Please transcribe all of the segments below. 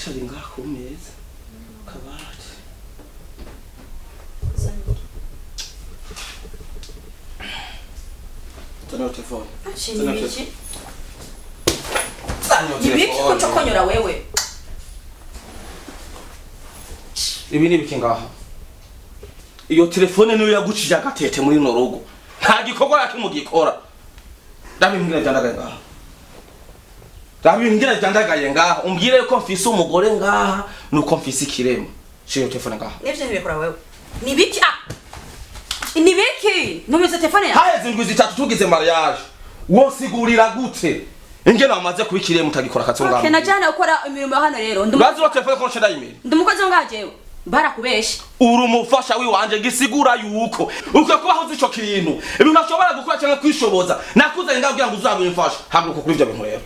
Chalinga kumeza kabati tano telefoni Nibiki? Nibiki kuchokonyora wewe? Ibi nibiki ngaha? Iyo telefone niyo yagucije agatete muri no rugo. Nta gikorwa yakimugikora. Ndabimbwira byandagaye ngaha. Ndabimbwira byandagaye ngaha. Umbwire ko mfise umugore ngaha nuko mfise ikiremo. Shiyo telefone ngaha. Nivyo nibikora wewe. Nibiki? Nibiki? Numeze telefone ya? Haye zindwi zitatu tugize mariage. Wosigurira gute? Inge namaze kubikiriye mutagikora katsonga. Okay, najana ukora imirimo hano rero. Bazi wa telefone ko nshenda email. Ndumukoze ngajewe. Barakubesha. Urumufasha wiwanje gisigura yuko ukwe kubaho zico kintu. Ibintu ashobora gukora cyangwa kwishoboza. Nakuze ngabwira ngo uzabimfasha. Haguruka kuri ibyo bintu rero.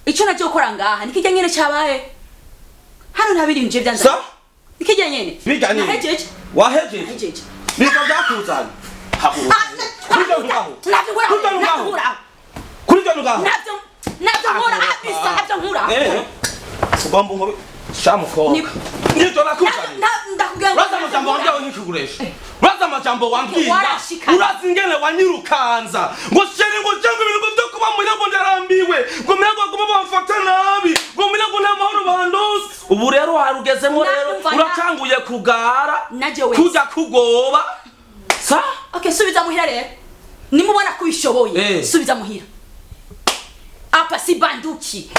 Ico naje ukora ngaha nikijya nyene cyabaye. Hano ntabirinje byanza. Sa? Nikijya nyene. Bigani. Wahejeje. Wahejeje. Biko byakuzana. Haguruka. Kuryo ngaho. Kuryo ngaho. Kuryo ngaho. Nabyo nkora abisa nabyo nkora. Ubambo ngobe shamuko. Nito nakuzana. Ndakubwira. Raza majambo wambia nikiguresha. Raza majambo wambia. Urazingene wanyirukanza. Ngo sheri ngo jangu ibintu byo kuba mu yango ndarambiwe. Ngo mirago kuba bamfata nabi. Ngo mirago nta mahoro bandose. Ubu rero harugezemo rero uracanguye kugara. Kuja kugoba. Sa? Okay, subiza muhira rero. Nimubona kubishoboye. Subiza muhira. Apa si banduki.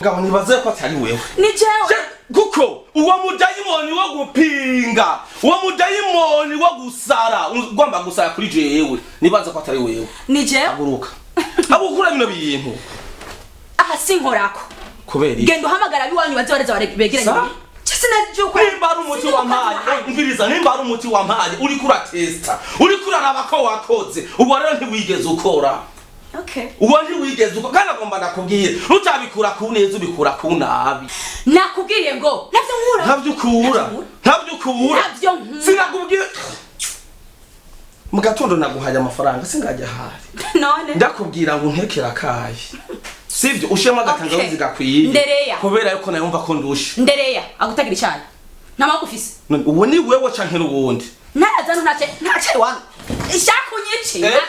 Ngabo nibaze ko atari wewe. Ni jewe. Kuko uwo mudayimoni wo gupinga, uwo mudayimoni wo gusara, ugomba gusara kuri jewe. Nibaze ko atari wewe. Ni jewe. Aguruka. Abukura bino bintu. Aha sinkorako. Kubera. Gendo hamagara biwanyu bazoreza begeranye. Nimba ari umuti wampaye, umviriza nimba ari umuti wampaye, uri kura testa. Uri kuraraba ko wakoze. Ubu rero ntiwigeze ukora. Okay. Uwo ntiwigeze uko kana gomba nakubwiye. Rutabikura ku neza ubikura ku nabi. Nakubwiye ngo navyo nkura. Navyo ukura. Navyo ukura. Navyo nkura. Sinakubwiye. Mu gatondo naguhaye amafaranga singajya hari. None. Ndakubwira ngo ntekera kaye. Sivyo ushema gatangawizi gakwiye. Ndereya. Kubera yuko nayumva ko ndushe. Ndereya agutagira cyane. Namakufise. Uwo ni wewe canke n'ubundi. Narazana ntace wangu. Ishakunyice.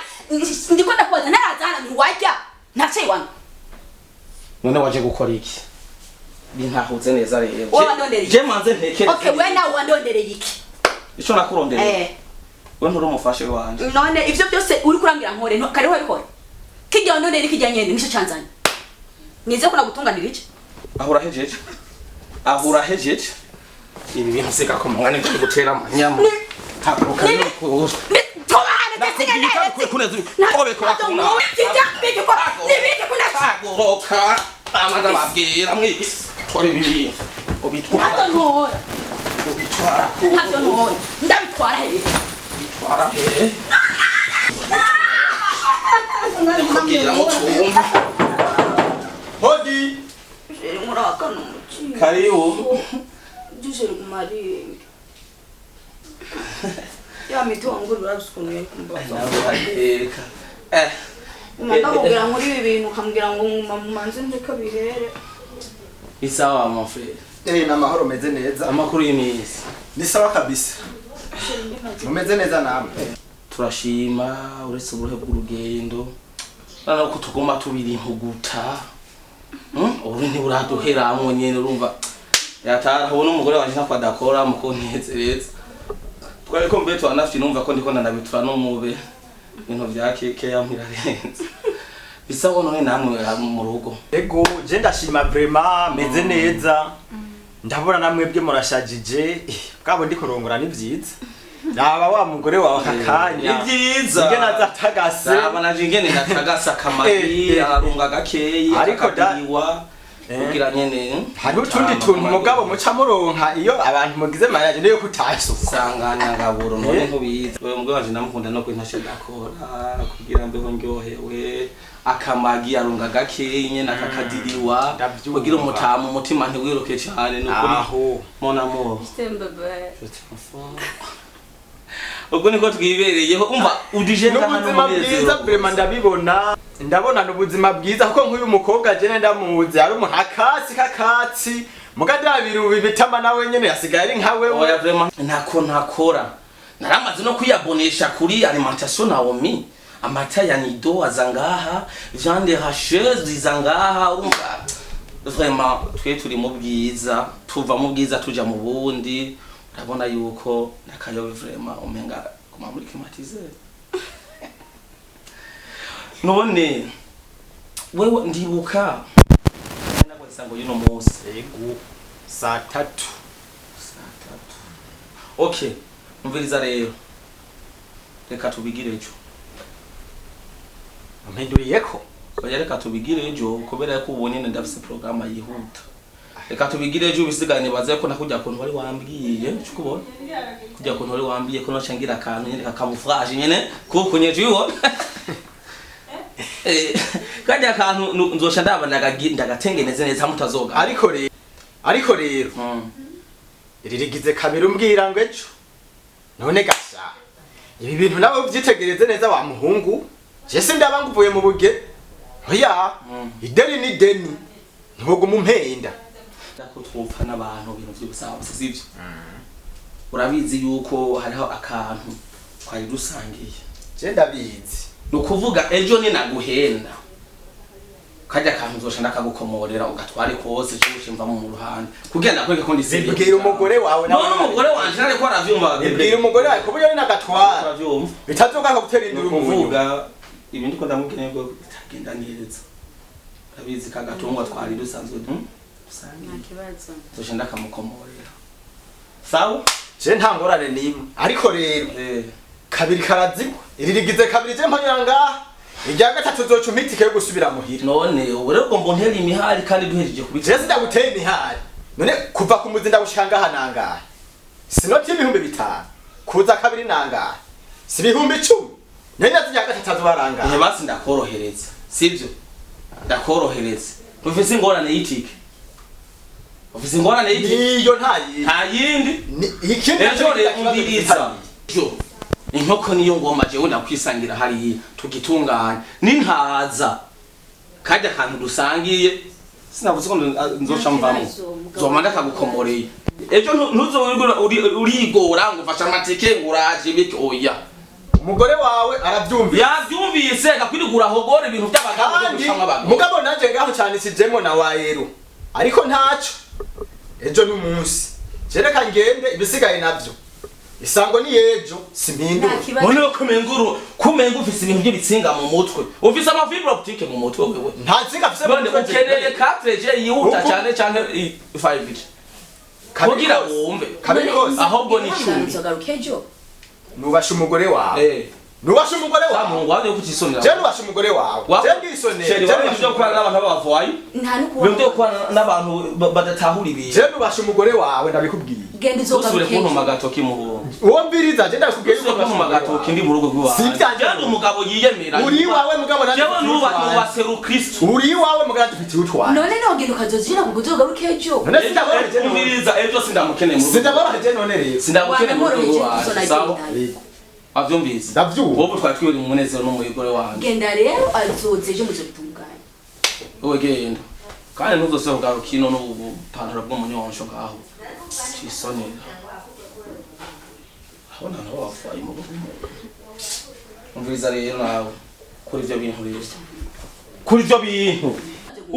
Ndiko ndakubaza narazana ntiwajya. Ntace wangu. None waje gukora iki? Bintahuze neza rero. Je manze ntekere. Okay, we nawe wandondereye iki? Ico nakurondereye. We nturi umufashe wanje. None ivyo byose uri kurangira nkore kariho bikora. Kijya wandondereye kijya nyene nico canzanye. Nize ko nagutunganira iki? Ahura hejeje. Ahura hejeje. Ibi bintu seka ko mwana ndi gutera amanyama. Hakuruka nuko. Tobane tsinga kuneza. Obe ko akuna. Kijya biki ko nibiki kuna. Hakuruka. Amanda babwira mwi. Kore bibi. Obitwara. Obitwara. Ntabyo none. Ndabitwara he. Bitwara he. Kugira ngo twumve. Hodi. Jeri muraka n'umuki. Karibu. Jeri kumari. Ya mitongo urabisukunuye kumbaza. Nabareka. Ndakubwira muri ibi bintu kambwira ngo manze nje kabihere. Isawa mon frère. Na mahoro meze neza. Amakuru y'imisi. Ni sawa kabisa. Mumeze neza namwe. Turashima uretse ubuhe bw'urugendo. Nana ko tugomba tubiri impuguta. Ubu ntiburaduheramwe nyene urumva. Yatara habona umugore wanje ntakwadakora mukontezereza. Twari ko mbe twanafite numva ko ndiko ndanabitura no mube. Ibintu vya keke yampirarenze. Bisaho none namwe mu rugo. Ego je ndashima vraiment meze neza. Ndabona namwe bwe murashajije. Bwabo ndi kurongora ni vyiza. Naba wa mugore wawe akakanya. Ibyiza. Ingene azatagase. Naba naje ingene natagasa kamari arunga gakeyi ariko dadiwa. Kugira nyene. Hariho utundi tuntu mugabo muca muronka iyo abantu mugize mariage niyo kutasuka. Sanganya ngaburo none nkubiza. Wewe mugabo wanje namukunda no kwintashe ndakora kugira mbeho ndyohewe. Akamagi arunga gakeyi nyene akakadiriwa. Kugira umutamu umutima ntiwiruke cyane nukuri. Aho. Mon amour. Stembebe. Ubwo niko twibereyeho umva udije n'ubuzima bwiza vraiment ndabibona ndabona n'ubuzima bwiza kuko nk'uyu mukobwa je ndamuzi ari umuntu akatsi mugadabiru bibitama nawe nyene yasigaye ari nka wewe oya vraiment ntakora naramaze no kwiyabonesha kuri alimentation Naomi amata ya Nido azangaha viande hacheuse izangaha urumva vraiment turi mu bwiza tuva mu bwiza tuja mu bundi urabona yuko nakayobe vraiment umenga kuma muri climatiser none wewe ndibuka nagwesa ngo yuno munsi ego saa 3 okay umviriza rero reka tubigire ejo mpinduriyeko oya reka tubigire ejo kubera ko ubonye ndafise programme yihuta reka tubigire ejo bisigane baze ko nakujya kuntu wari wambwiye ukubona kujya kuntu wari wambwiye ko nocangira akantu nyene kakamufrage nyene kuko nyeje uwo kajya akantu nzosha ndabana ndagatengeneze neza mutazoga ariko rero iririgize kabiri umbwira ngo ejo none gasha ibi bintu nawe ubyitegereze neza wa muhungu jese ndaba nguvuye mu buge oya ideni ni deni ntugo mumpenda ko twopfa n'abantu ibintu by'ubusawa sivyo urabizi yuko hariho akantu kwari rusangiye je ndabizi nukuvuga ejo ni naguhenda kajya akantu nzosha ndakagukomorera ugatware kose cyose mva mu ruhande kugenda kweke ko ndisiye bibwira umugore wawe no umugore wanje nari ko aravyumva bibwira umugore wawe ko buyo ni nagatwara aravyumva bitazoka ko gutera induru mu kuvuga ibindi ko ndamubwiye ngo bitagenda neza abizi kagatungwa twari dusanzwe Ntakibazo. nzosha ndakamukomorera sawa je nta ngorane nimwe ariko rero kabiri karazibwa iririgize kabiri je mpanyanga ijya gatatu zoca umitike yo gusubira muhira none urego mbontera imihari kandi duhejeje kubitse je ndaguteye imihari none kuva ku muzi ndagushanga hanangaye sinoti ibihumbi 5 kuza kabiri nangaye si ibihumbi 10 nyanya zijya gatatu baranga ihe basi ndakorohereza sivyo ndakorohereza ufise ingorane y'itike ufise ingorane y'itike niyo nta yindi ikindi ejo rero umviriza jo inkoko niyo ngoma jewe ndakwisangira hariya tugitunganya nintaza kajya akantu dusangiye sinavuze ko nzoca mvamo zoma ndakagukomoreye ejo ntuzowigura urigora ngo fasha amatike nguraje bityo oya umugore wawe arabyumvise yabyumvise gakwirigura hogora ibintu by'abagabo byo gucamwa abagabo mugabo nanje ngaho cyane sijemo na wayero ariko ntaco ejo n'umunsi jereka ngende ibisigaye navyo isango ni ejo simpindura none kumenga ufise ibintu by'ibitsinga mu mutwe ufise ama fibre optique mu mutwe wewe nta nsinga afise none ukeneye 4G yihuta cyane cyane 5G kugira wumve kabiri kose ahubwo ni 10 nzogaruke ejo nubasha umugore wawe nubasha umugore wawe samu waje kutisonera je nubasha umugore wawe je ndisonera je nibyo kwa n'abantu b'abavoyi nta nuko byo kwa n'abantu badatahura ibintu je nubasha umugore wawe ndabikubwiye genda izogaruke ejo magatoki mu uwo mbiriza je ndakubwiye yuko nubasha magatoki ndi mu rugo rw'iwawe je umugabo yiyemera uri wawe mugabo je nubaseru Kristo uri wawe mugabo dufitiye utwara none nogenda ukazozira ngo uzogaruke ejo none sindabareje umviriza ejo sindamukeneye mu sindabareje none rero sindamukeneye mu rugo sawa avyumvise ndavyuba wowe twari twiri mu munezero n'umugore wanjye genda rero azoze ejo muzobitunganya wowe genda kandi ntuzose kugaruka ino n'ubu pantaro bw'umunyonsho ngaho cisonera abona nabo bafaye mu rugo umviriza rero nawe kuri ivyo bintu rero kuri ivyo bintu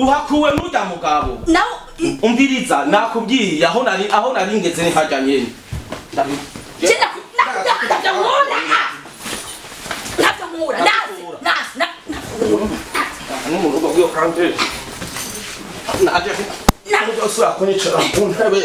uhakuwe n'urya mugabo nawe umviriza nakubwiye aho nari ngeze ni harya nyene ni mu rugo rw'iyo kandi naje usura kunyicara ku ntebe